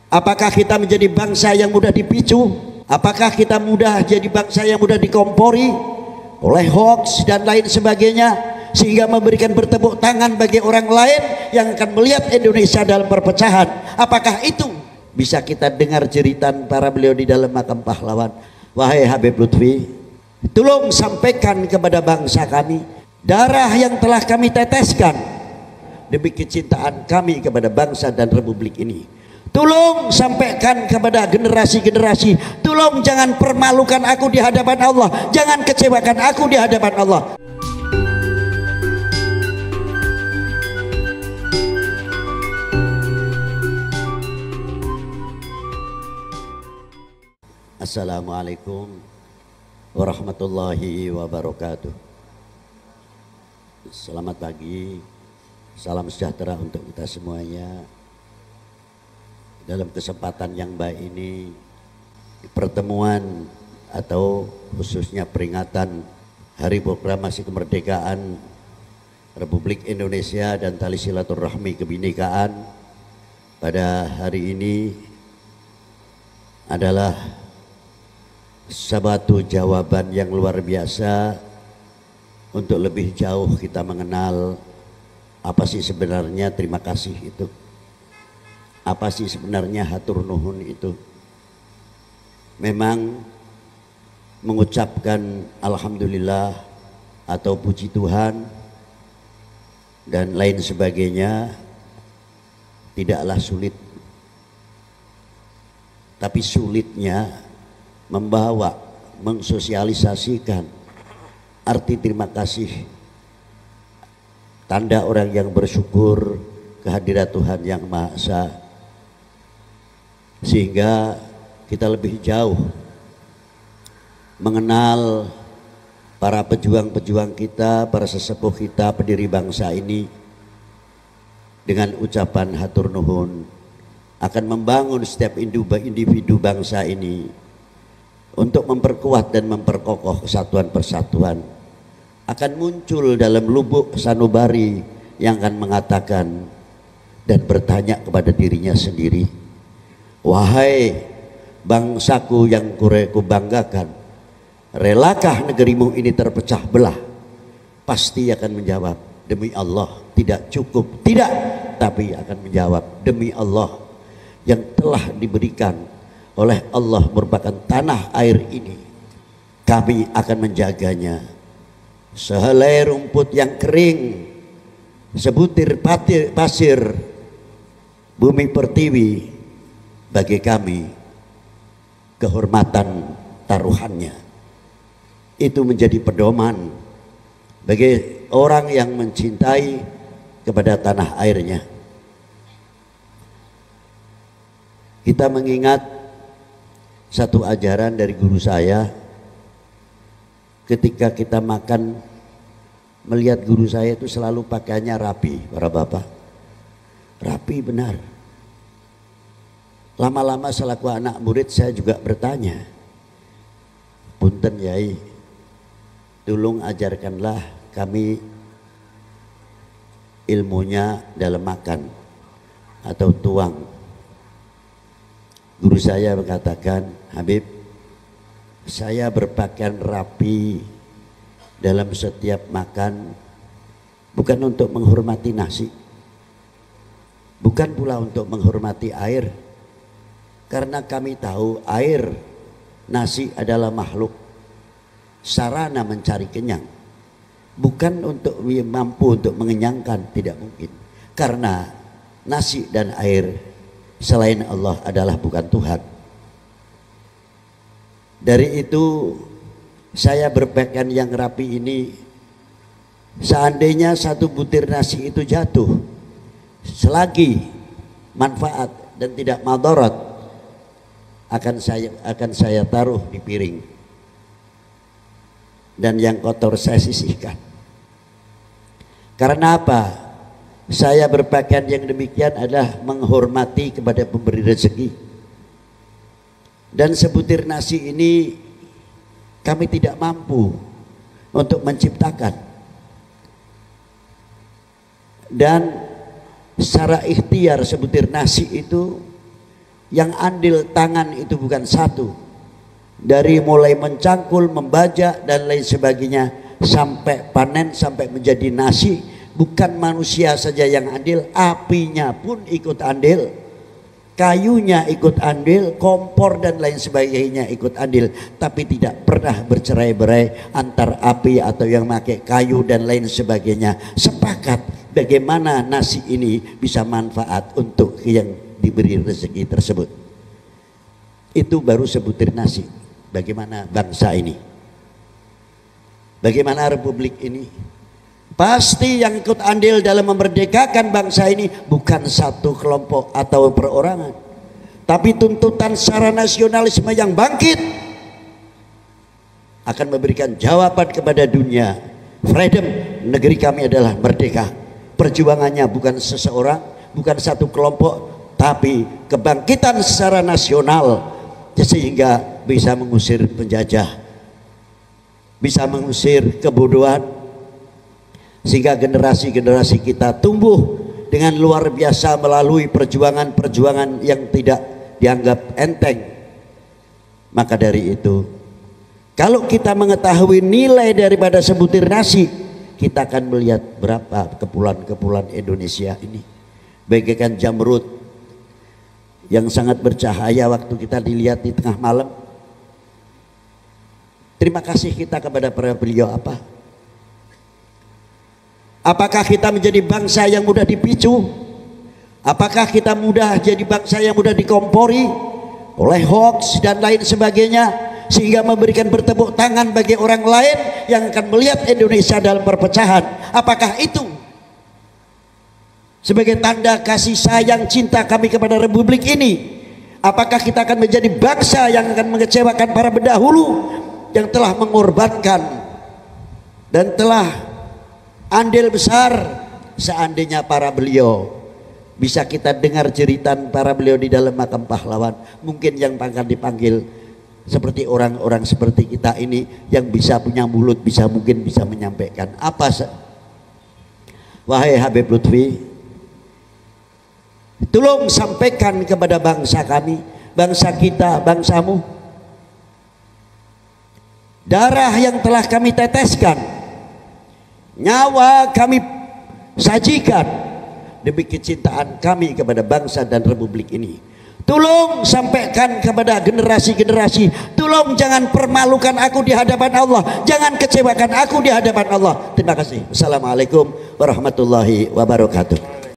Apakah kita menjadi bangsa yang mudah dipicu? Apakah kita mudah jadi bangsa yang mudah dikompori oleh hoax dan lain sebagainya, sehingga memberikan bertepuk tangan bagi orang lain yang akan melihat Indonesia dalam perpecahan? Apakah itu bisa kita dengar jeritan para beliau di dalam makam pahlawan? Wahai Habib Lutfi, tolong sampaikan kepada bangsa kami darah yang telah kami teteskan demi kecintaan kami kepada bangsa dan republik ini. Tolong sampaikan kepada generasi-generasi, tolong jangan permalukan aku di hadapan Allah, jangan kecewakan aku di hadapan Allah. Assalamualaikum warahmatullahi wabarakatuh. Selamat pagi, salam sejahtera untuk kita semuanya. Dalam kesempatan yang baik ini, pertemuan atau khususnya peringatan Hari Proklamasi Kemerdekaan Republik Indonesia dan Tali Silaturahmi Kebinekaan pada hari ini adalah satu jawaban yang luar biasa untuk lebih jauh kita mengenal apa sih sebenarnya terima kasih itu, apa sih sebenarnya hatur nuhun itu. Memang mengucapkan alhamdulillah atau puji Tuhan dan lain sebagainya tidaklah sulit, tapi sulitnya membawa, mensosialisasikan arti terima kasih, tanda orang yang bersyukur kehadirat Tuhan Yang Maha Esa, sehingga kita lebih jauh mengenal para pejuang-pejuang kita, para sesepuh kita, pendiri bangsa ini, dengan ucapan hatur nuhun akan membangun setiap individu bangsa ini untuk memperkuat dan memperkokoh kesatuan persatuan. Akan muncul dalam lubuk sanubari yang akan mengatakan dan bertanya kepada dirinya sendiri, wahai bangsaku yang kubanggakan, relakah negerimu ini terpecah belah? Pasti akan menjawab, demi Allah tidak cukup, tidak, tapi akan menjawab, demi Allah yang telah diberikan oleh Allah merupakan tanah air ini, kami akan menjaganya. Sehelai rumput yang kering, sebutir pasir bumi pertiwi, bagi kami kehormatan taruhannya. Itu menjadi pedoman bagi orang yang mencintai kepada tanah airnya. Kita mengingat satu ajaran dari guru saya ketika kita makan, melihat guru saya itu selalu pakaiannya rapi, para bapak, rapi benar. Lama-lama selaku anak murid saya juga bertanya, punten Yai, tolong ajarkanlah kami ilmunya dalam makan atau tuang. Guru saya mengatakan, Habib, saya berpakaian rapi dalam setiap makan bukan untuk menghormati nasi, bukan pula untuk menghormati air, karena kami tahu air, nasi adalah makhluk sarana mencari kenyang, bukan untuk mampu untuk mengenyangkan, tidak mungkin, karena nasi dan air selain Allah adalah bukan Tuhan. Dari itu saya berpakaian yang rapi ini, seandainya satu butir nasi itu jatuh, selagi manfaat dan tidak madarat, akan saya taruh di piring dan yang kotor saya sisihkan. Karena apa? Saya berpakaian yang demikian adalah menghormati kepada pemberi rezeki. Dan sebutir nasi ini kami tidak mampu untuk menciptakan. Dan secara ikhtiar sebutir nasi itu Yang andil tangan itu bukan satu, dari mulai mencangkul, membajak dan lain sebagainya sampai panen, sampai menjadi nasi. Bukan manusia saja yang andil, apinya pun ikut andil, kayunya ikut andil, kompor dan lain sebagainya ikut andil. Tapi tidak pernah bercerai-berai antar api atau yang pakai kayu dan lain sebagainya. Sepakat bagaimana nasi ini bisa manfaat untuk yang diberi rezeki tersebut. Itu baru sebutir nasi. Bagaimana bangsa ini, bagaimana republik ini. Pasti yang ikut andil dalam memerdekakan bangsa ini bukan satu kelompok atau perorangan, tapi tuntutan secara nasionalisme yang bangkit akan memberikan jawaban kepada dunia. Freedom, negeri kami adalah merdeka. Perjuangannya bukan seseorang, bukan satu kelompok, tapi kebangkitan secara nasional, sehingga bisa mengusir penjajah, bisa mengusir kebodohan, sehingga generasi-generasi kita tumbuh dengan luar biasa melalui perjuangan-perjuangan yang tidak dianggap enteng. Maka dari itu, kalau kita mengetahui nilai daripada sebutir nasi, kita akan melihat berapa kepulauan-kepulauan Indonesia ini bagaikan jamrud yang sangat bercahaya waktu kita dilihat di tengah malam. Terima kasih kita kepada para beliau apa? Apakah kita menjadi bangsa yang mudah dipicu? Apakah kita mudah jadi bangsa yang mudah dikompori oleh hoax dan lain sebagainya, sehingga memberikan bertepuk tangan bagi orang lain yang akan melihat Indonesia dalam perpecahan? Apakah itu sebagai tanda kasih sayang cinta kami kepada republik ini? Apakah kita akan menjadi bangsa yang akan mengecewakan para pendahulu yang telah mengorbankan dan telah andil besar? Seandainya para beliau bisa kita dengar jeritan para beliau di dalam makam pahlawan, mungkin yang akan dipanggil seperti orang-orang seperti kita ini yang bisa punya mulut, mungkin bisa menyampaikan apa. Wahai Habib Lutfi, tolong sampaikan kepada bangsa kami, bangsa kita, bangsamu, darah yang telah kami teteskan, nyawa kami sajikan demi kecintaan kami kepada bangsa dan republik ini. Tolong sampaikan kepada generasi-generasi, tolong jangan permalukan aku di hadapan Allah, jangan kecewakan aku di hadapan Allah. Terima kasih. Assalamualaikum warahmatullahi wabarakatuh.